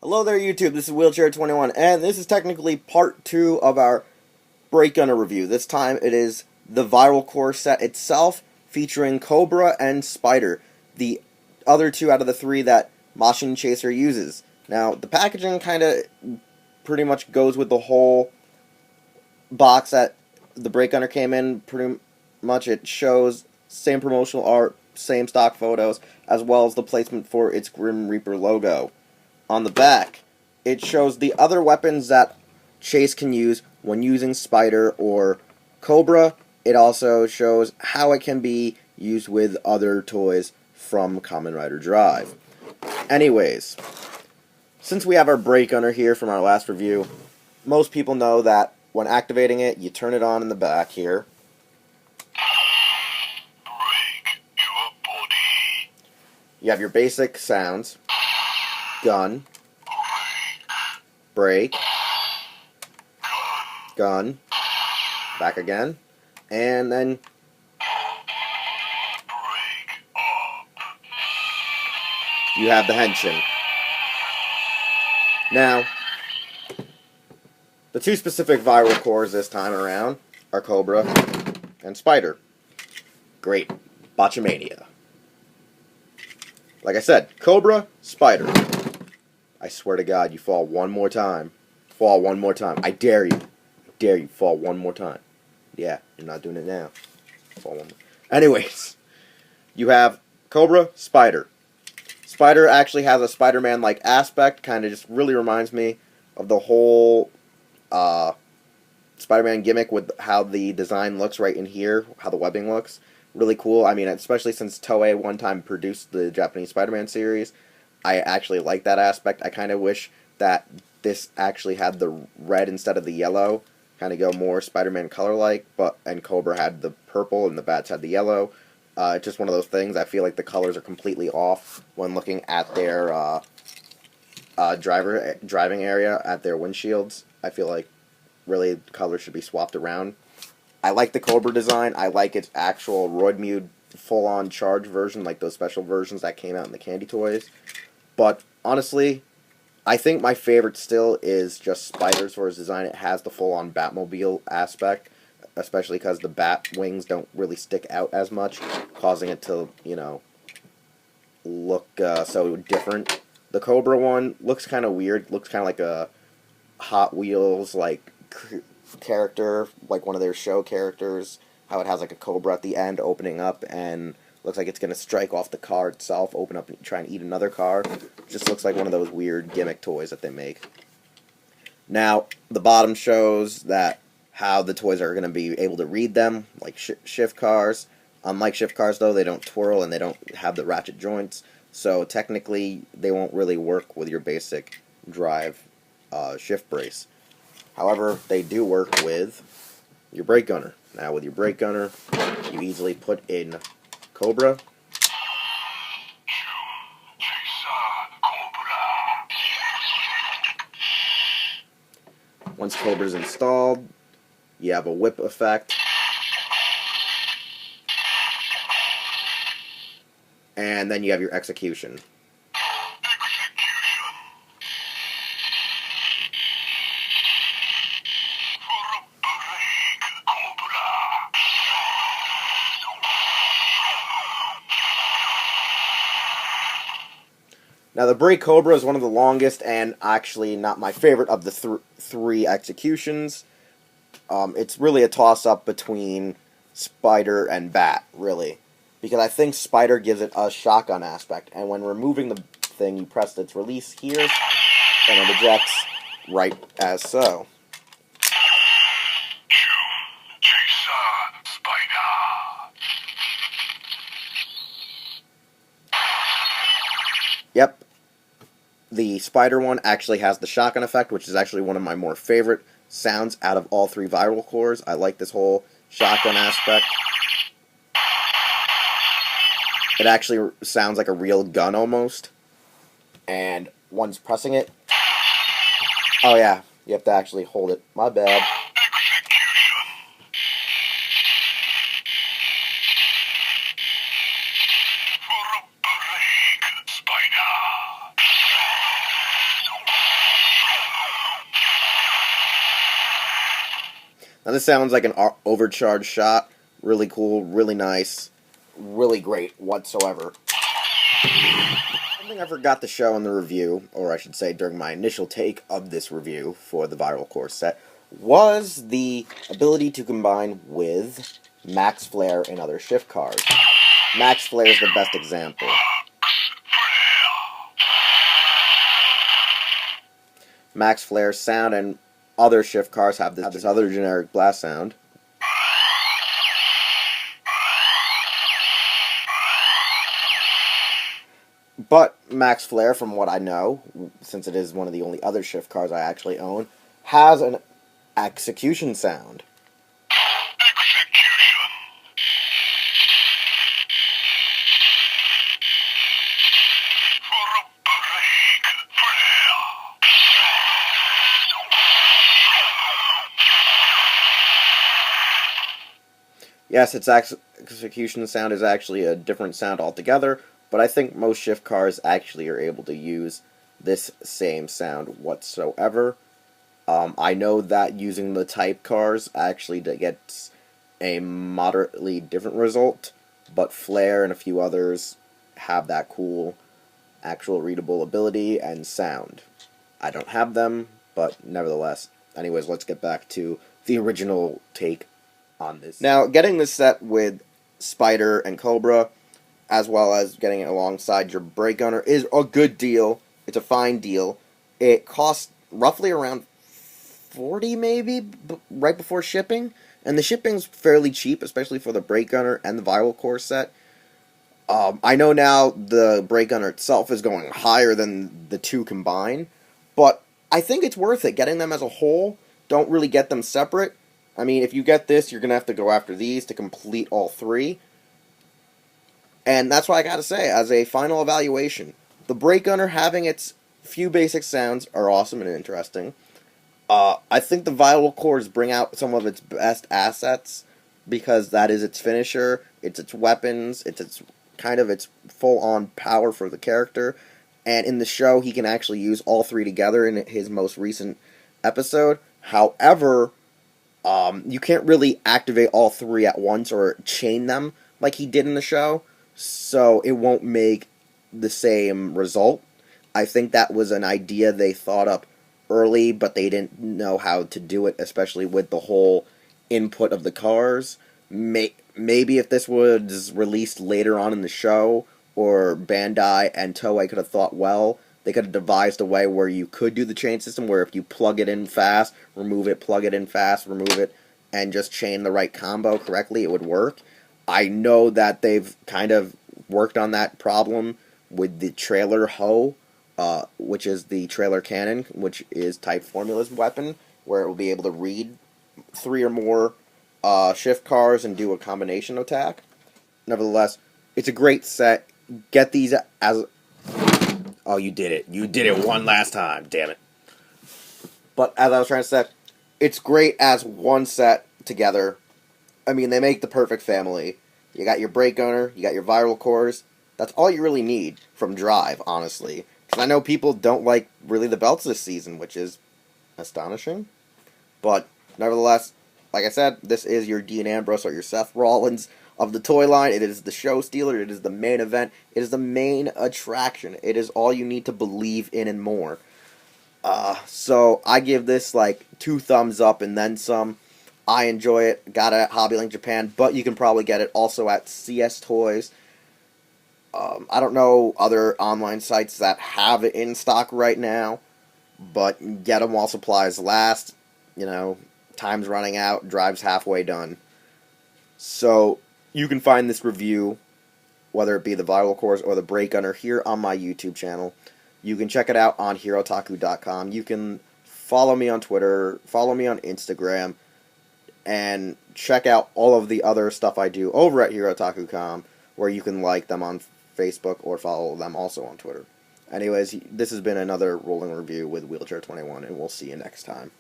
Hello there, YouTube. This is Wheelchair21, and this is technically part 2 of our Brake Gunner review. This time it is the Viral Core set itself, featuring Cobra and Spider, the other two out of the three that Mashin Chaser uses. Now, the packaging kind of pretty much goes with the whole box that the Brake Gunner came in. Pretty much it shows same promotional art, same stock photos, as well as the placement for its Grim Reaper logo. On the back, it shows the other weapons that Chase can use when using Spider or Cobra. It also shows how it can be used with other toys from Kamen Rider Drive. Anyways, since we have our Brake Gunner here from our last review, most people know that when activating it, you turn it on in the back here. You have your basic sounds. Gun, brake, gun, back again, and then you have the henshin. Now, the two specific viral cores this time around are Cobra and Spider. Great. Botchamania. Like I said, Cobra, Spider. I swear to God, you fall one more time. Fall one more time. I dare you. I dare you. Fall one more time. Yeah, you're not doing it now. Fall one more. Anyways, you have Cobra, Spider. Spider actually has a Spider-Man-like aspect. Kind of just really reminds me of the whole Spider-Man gimmick with how the design looks right in here, how the webbing looks. Really cool. I mean, especially since Toei one time produced the Japanese Spider-Man series. I actually like that aspect. I kind of wish that this actually had the red instead of the yellow. Kind of go more Spider-Man color-like, and Cobra had the purple and the Bats had the yellow. It's just one of those things. I feel like the colors are completely off when looking at their driving area, at their windshields. I feel like really colors should be swapped around. I like the Cobra design. I like its actual Roidmude full-on charge version, like those special versions that came out in the candy toys. But honestly, I think my favorite still is just Spider's for his design. It has the full-on Batmobile aspect, especially because the bat wings don't really stick out as much, causing it to, you know, look so different. The Cobra one looks kind of weird. Looks kind of like a Hot Wheels like character, like one of their show characters. How it has like a cobra at the end opening up and looks like it's going to strike off the car itself, open up and try and eat another car. Just looks like one of those weird gimmick toys that they make. Now, the bottom shows that how the toys are going to be able to read them, like shift cars. Unlike shift cars, though, they don't twirl and they don't have the ratchet joints. So technically, they won't really work with your basic drive shift brace. However, they do work with your Brake Gunner. Now, with your Brake Gunner, you easily put in Cobra. Once Cobra's installed, you have a whip effect. And then you have your execution. Now, the Brake Cobra is one of the longest and actually not my favorite of the three executions. It's really a toss-up between Spider and Bat, really. Because I think Spider gives it a shotgun aspect, and when removing the thing, you press its release here, and it ejects right as so. Yep. The Spider one actually has the shotgun effect, which is actually one of my more favorite sounds out of all three viral cores. I like this whole shotgun aspect. It actually sounds like a real gun almost. And once pressing it... Oh yeah, you have to actually hold it. My bad. Now this sounds like an overcharged shot. Really cool, really nice, really great whatsoever. Something I forgot to show in the review, or I should say during my initial take of this review for the Viral Core set, was the ability to combine with Max Flare and other shift cars. Max Flare is the best example. Max Flare's sound and other shift cars have this other generic blast sound. But Max Flare, from what I know, since it is one of the only other shift cars I actually own, has an execution sound. Yes, its execution sound is actually a different sound altogether, but I think most shift cars actually are able to use this same sound whatsoever. I know that using the type cars actually gets a moderately different result, but Flare and a few others have that cool actual readable ability and sound. I don't have them, but nevertheless. Anyways, let's get back to the original take on this. Now, getting this set with Spider and Cobra, as well as getting it alongside your brake gunner, is a good deal. It's a fine deal. It costs roughly around $40 maybe, right before shipping, and the shipping's fairly cheap, especially for the brake gunner and the Viral Core set. I know now the brake gunner itself is going higher than the two combined, but I think it's worth it. Getting them as a whole, don't really get them separate. I mean, if you get this, you're going to have to go after these to complete all three. And that's what I got to say, as a final evaluation. The brake gunner having its few basic sounds are awesome and interesting. I think the Viral Cores bring out some of its best assets, because that is its finisher, it's its weapons, it's its full-on power for the character. And in the show, he can actually use all three together in his most recent episode. However, you can't really activate all three at once or chain them like he did in the show, so it won't make the same result. I think that was an idea they thought up early, but they didn't know how to do it, especially with the whole input of the cars. Maybe if this was released later on in the show, or Bandai and Toei could have thought, well, they could have devised a way where you could do the chain system, where if you plug it in fast, remove it, plug it in fast, remove it, and just chain the right combo correctly, it would work. I know that they've kind of worked on that problem with the trailer hoe, which is the trailer cannon, which is Type Formula's weapon, where it will be able to read three or more shift cars and do a combination attack. Nevertheless, it's a great set. Get these as... Oh, you did it. You did it one last time. Damn it. But as I was trying to say, it's great as one set together. I mean, they make the perfect family. You got your brake gunner, you got your Viral Cores. That's all you really need from Drive, honestly. Because I know people don't like really the belts this season, which is astonishing. But nevertheless, like I said, this is your Dean Ambrose or your Seth Rollins of the toy line. It is the show stealer. It is the main event. It is the main attraction. It is all you need to believe in and more. So I give this like 2 thumbs up and then some. I enjoy it. Got it at Hobbylink Japan, but you can probably get it also at CS Toys. I don't know other online sites that have it in stock right now, but get them while supplies last. You know, time's running out. Drive's halfway done. So you can find this review, whether it be the Viral Cores or the Brake Gunner, here on my YouTube channel. You can check it out on Hirotaku.com. You can follow me on Twitter, follow me on Instagram, and check out all of the other stuff I do over at Hirotaku.com, where you can like them on Facebook or follow them also on Twitter. Anyways, this has been another rolling review with Wheelchair 21, and we'll see you next time.